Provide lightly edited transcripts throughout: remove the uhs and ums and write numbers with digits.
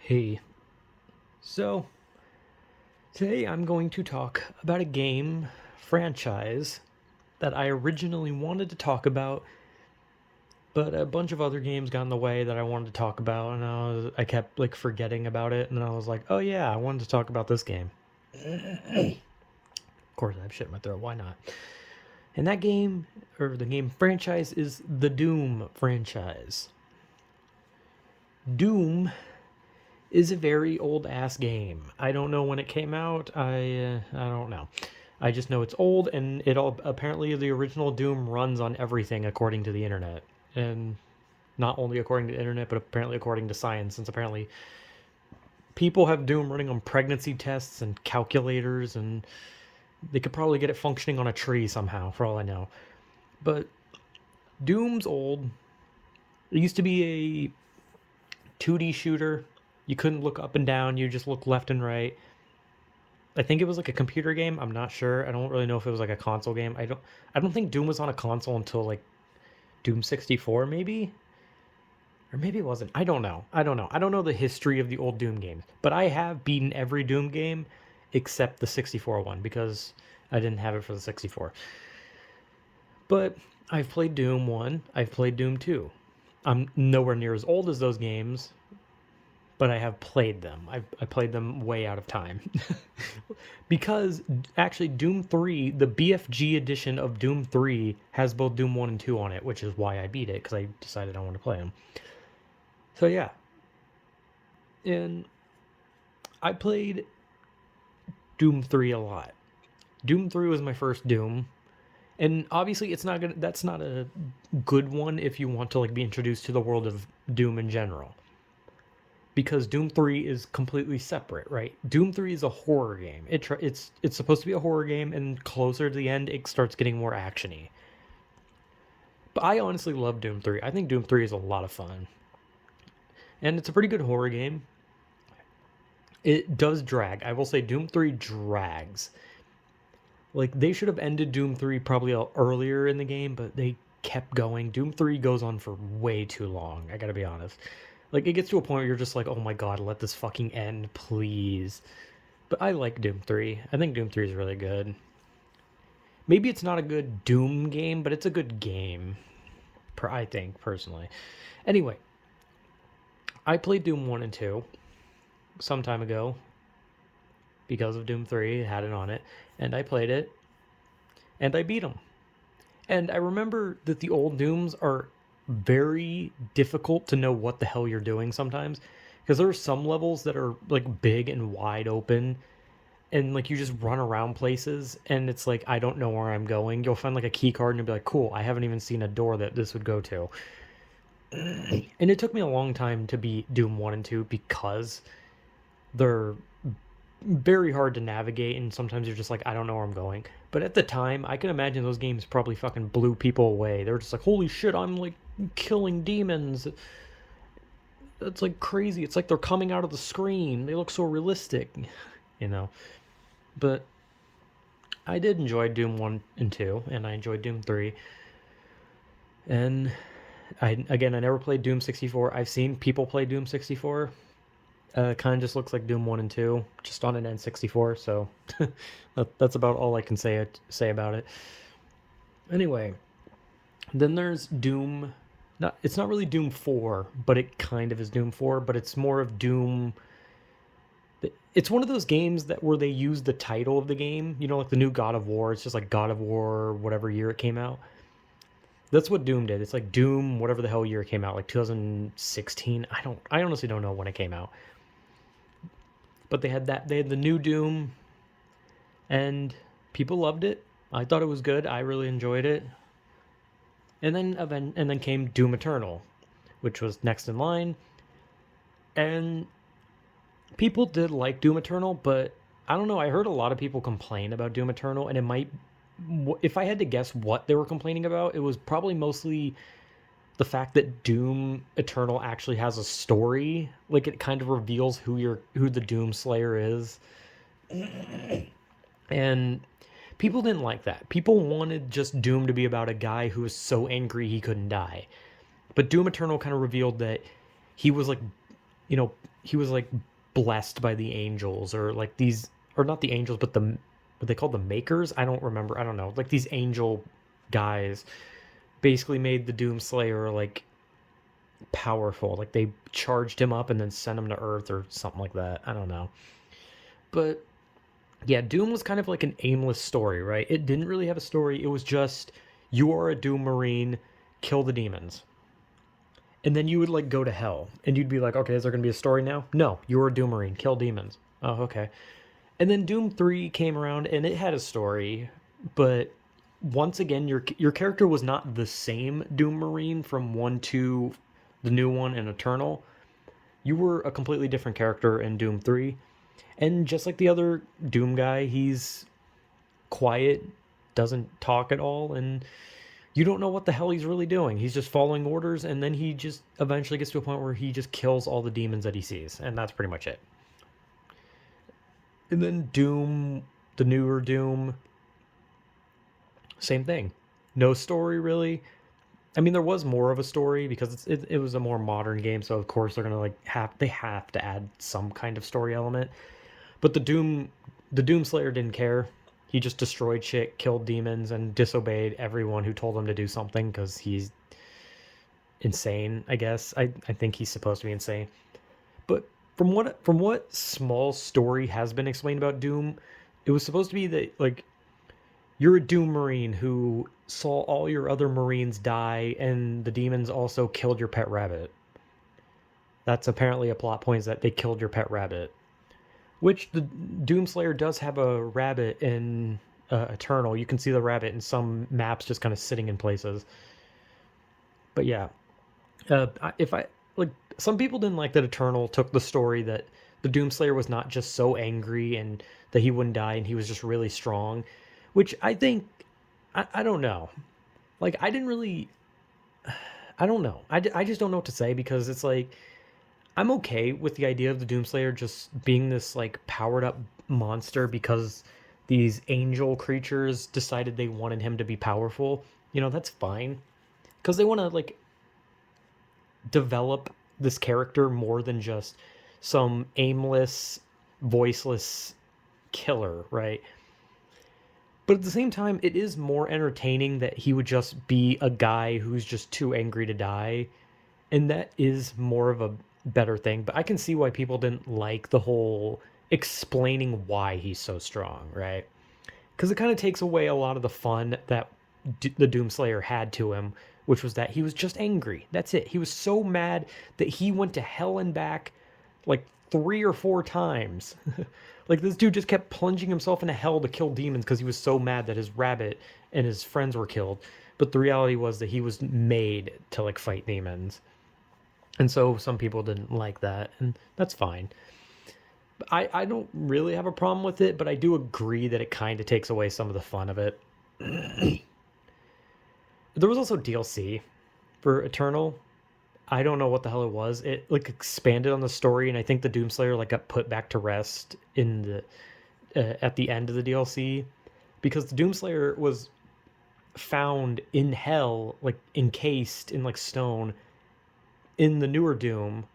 Hey, so today I'm going to talk about a game franchise that I originally wanted to talk about, but a bunch of other games got in the way that I wanted to talk about, and I kept like forgetting about it, and then I was like, oh yeah, I wanted to talk about this game. Of course, I have shit in my throat. Why not? And that game, or the game franchise, is the Doom franchise. Doom is a very old ass game. I don't know when it came out. I don't know. I just know it's old, and it all apparently the original Doom runs on everything according to the internet, and not only according to the internet, but apparently according to science. Since apparently people have Doom running on pregnancy tests and calculators, and they could probably get it functioning on a tree somehow, for all I know. But Doom's old. It used to be a 2D shooter. You couldn't look up and down. You just look left and right. I think it was like a computer game. I'm not sure. I don't really know if it was like a console game. I don't think Doom was on a console until like Doom 64 maybe? Or maybe it wasn't. I don't know. I don't know the history of the old Doom games. But I have beaten every Doom game except the 64 one because I didn't have it for the 64. But I've played Doom 1, I've played Doom 2. I'm nowhere near as old as those games, but I have played them. I played them way out of time. Because actually, Doom 3, the BFG edition of Doom 3, has both Doom 1 and 2 on it, which is why I beat it, because I decided I want to play them. So yeah. And I played Doom 3 a lot. Doom 3 was my first Doom. And obviously it's not gonna that's not a good one if you want to like be introduced to the world of Doom in general, because Doom 3 is completely separate, right? Doom 3 is a horror game. It's supposed to be a horror game, and closer to the end, it starts getting more actiony. But I honestly love Doom 3. I think Doom 3 is a lot of fun, and it's a pretty good horror game. It does drag. I will say Doom 3 drags. Like they should have ended Doom 3 probably earlier in the game, but they kept going. Doom 3 goes on for way too long. I gotta be honest. Like it gets to a point where you're just like, oh my god, let this fucking end, please. But I like Doom 3. I think Doom 3 is really good. Maybe it's not a good Doom game, but it's a good game. I think personally. Anyway, I played Doom 1 and 2 some time ago because of Doom 3. It had it on it, and I played it, and I beat them. And I remember that the old Dooms are very difficult to know what the hell you're doing sometimes, because there are some levels that are like big and wide open, and like you just run around places, and it's like I don't know where I'm going. You'll find like a key card and you'll be like, cool, I haven't even seen a door that this would go to. And it took me a long time to beat Doom 1 and 2 because they're very hard to navigate, and sometimes you're just like, I don't know where I'm going. But at the time, I can imagine those games probably fucking blew people away. They were just like, holy shit, I'm like killing demons. That's like crazy. It's like they're coming out of the screen. They look so realistic, you know. But I did enjoy Doom 1 and 2, and I enjoyed Doom 3. And I never played Doom 64. I've seen people play Doom 64. Kind of just looks like Doom 1 and 2, just on an N64, so that's about all I can say about it. Anyway, then there's Doom. It's not really Doom 4, but it kind of is Doom 4, but it's more of Doom. It's one of those games that where they use the title of the game, you know, like the new God of War. It's just like God of War, whatever year it came out. That's what Doom did. It's like Doom, whatever the hell year it came out, like 2016. I honestly don't know when it came out. But they had the new Doom, and people loved it. I thought it was good. I really enjoyed it. And then came Doom Eternal, which was next in line. And people did like Doom Eternal, but I don't know. I heard a lot of people complain about Doom Eternal, and it might, if I had to guess what they were complaining about, it was probably mostly the fact that Doom Eternal actually has a story. Like it kind of reveals who the Doom Slayer is. And people didn't like that. People wanted just Doom to be about a guy who was so angry he couldn't die. But Doom Eternal kind of revealed that he was like, you know, he was like blessed by the angels, or like these, or not the angels, but the what they called the makers. I don't remember. I don't know. Like these angel guys basically made the Doomslayer like powerful. Like they charged him up and then sent him to Earth or something like that. I don't know. But yeah, Doom was kind of like an aimless story, right? It didn't really have a story. It was just you are a Doom Marine, kill the demons. And then you would like go to hell. And you'd be like, okay, is there gonna be a story now? No, you're a Doom Marine, kill demons. Oh, okay. And then Doom 3 came around and it had a story, but once again your character was not the same Doom Marine from 1 to the new one and Eternal. You were a completely different character in Doom 3. And just like the other Doom guy, he's quiet, doesn't talk at all, and you don't know what the hell he's really doing. He's just following orders, and then he just eventually gets to a point where he just kills all the demons that he sees, and that's pretty much it. And then Doom, the newer Doom, same thing. No story really. I mean, there was more of a story because it was a more modern game, so of course they're gonna they have to add some kind of story element. But the Doomslayer didn't care. He just destroyed shit, killed demons, and disobeyed everyone who told him to do something because he's insane. I guess I think he's supposed to be insane. But from what small story has been explained about Doom, it was supposed to be that like you're a Doom Marine who saw all your other Marines die, and the demons also killed your pet rabbit. That's apparently a plot point, is that they killed your pet rabbit. Which the Doomslayer does have a rabbit in Eternal. You can see the rabbit in some maps just kind of sitting in places. But yeah, if I like, some people didn't like that Eternal took the story that the Doomslayer was not just so angry and that he wouldn't die and he was just really strong, which I think I don't know. Like I didn't really I don't know. I just don't know what to say because it's like I'm okay with the idea of the Doomslayer just being this like powered up monster because these angel creatures decided they wanted him to be powerful. You know, that's fine because they want to like develop this character more than just some aimless, voiceless killer, right? But at the same time, it is more entertaining that he would just be a guy who's just too angry to die, and that is more of a better thing. But I can see why people didn't like the whole explaining why he's so strong, right? Because it kind of takes away a lot of the fun that the Doomslayer had to him, which was that he was just angry. That's it. He was so mad that he went to hell and back like 3 or 4 times. Like this dude just kept plunging himself into hell to kill demons because he was so mad that his rabbit and his friends were killed. But the reality was that he was made to like fight demons. And so some people didn't like that, and that's fine. I don't really have a problem with it, but I do agree that it kind of takes away some of the fun of it. There was also DLC for Eternal. I don't know what the hell it was. It like expanded on the story, and I think the Doomslayer like got put back to rest in the at the end of the DLC because the Doomslayer was found in hell, like encased in like stone in the newer Doom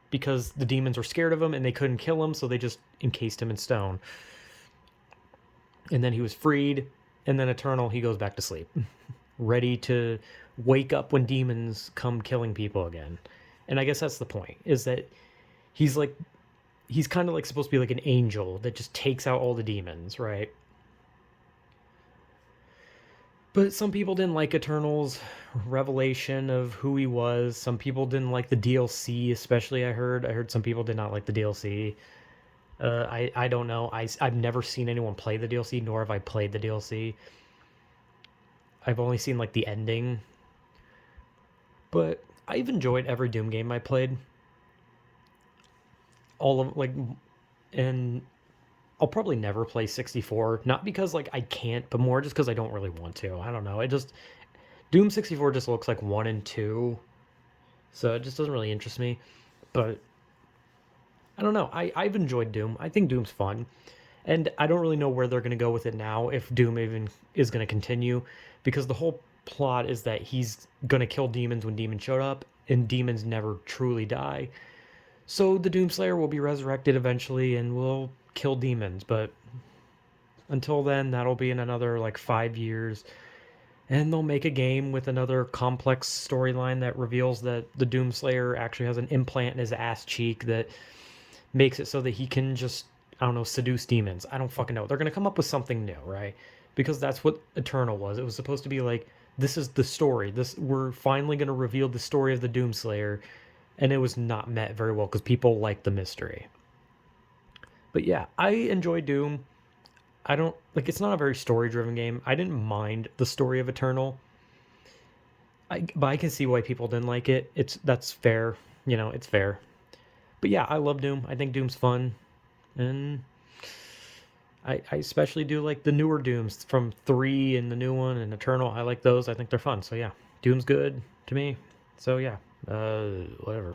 because the demons were scared of him and they couldn't kill him, so they just encased him in stone. And then he was freed, and then Eternal, he goes back to sleep, ready to wake up when demons come killing people again. And I guess that's the point, is that he's like, he's kind of like supposed to be like an angel that just takes out all the demons, right? But some people didn't like Eternal's revelation of who he was. Some people didn't like the DLC, especially. I heard some people did not like the DLC. I don't know. I've never seen anyone play the DLC, nor have I played the DLC. I've only seen like the ending. But I've enjoyed every Doom game I played. All of like, and I'll probably never play 64. Not because like I can't, but more just because I don't really want to. I don't know. It just Doom 64 just looks like 1 and 2, so it just doesn't really interest me. But I don't know. I've enjoyed Doom. I think Doom's fun. And I don't really know where they're going to go with it now, if Doom even is going to continue, because the whole plot is that he's going to kill demons when demons showed up, and demons never truly die. So the Doomslayer will be resurrected eventually and will kill demons, but until then, that'll be in another like 5 years. And they'll make a game with another complex storyline that reveals that the Doomslayer actually has an implant in his ass cheek that makes it so that he can just, I don't know, seduce demons. I don't fucking know. They're gonna come up with something new, right? Because that's what Eternal was. It was supposed to be like, this is the story. This we're finally gonna reveal the story of the Doomslayer, and it was not met very well because people like the mystery. But yeah, I enjoy Doom. I don't like it's not a very story driven game. I didn't mind the story of Eternal. But I can see why people didn't like it. That's fair. It's fair. But yeah, I love Doom. I think Doom's fun. And I especially do like the newer Dooms from 3 and the new one and Eternal. I like those. I think they're fun. So yeah, Doom's good to me. So yeah, whatever.